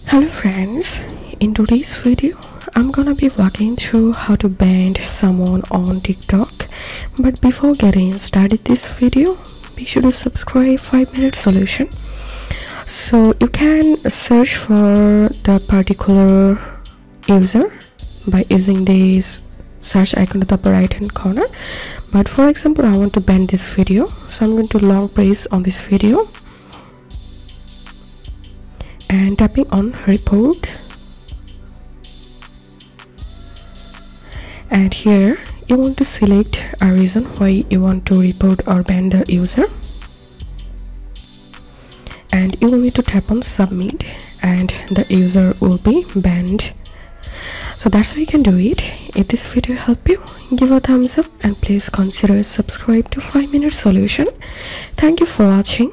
Hello friends, in today's video I'm gonna be walking through how to ban someone on TikTok. But before getting started this video, be sure to subscribe 5-minute solution. So you can search for the particular user by using this search icon at the upper right hand corner. But for example, I want to ban this video, so I'm going to long press on this video and tapping on report, and here you want to select a reason why you want to report or ban the user, and you will need to tap on submit and the user will be banned. So that's how you can do it. If this video helped you, give a thumbs up and please consider subscribe to 5-minute solution. Thank you for watching.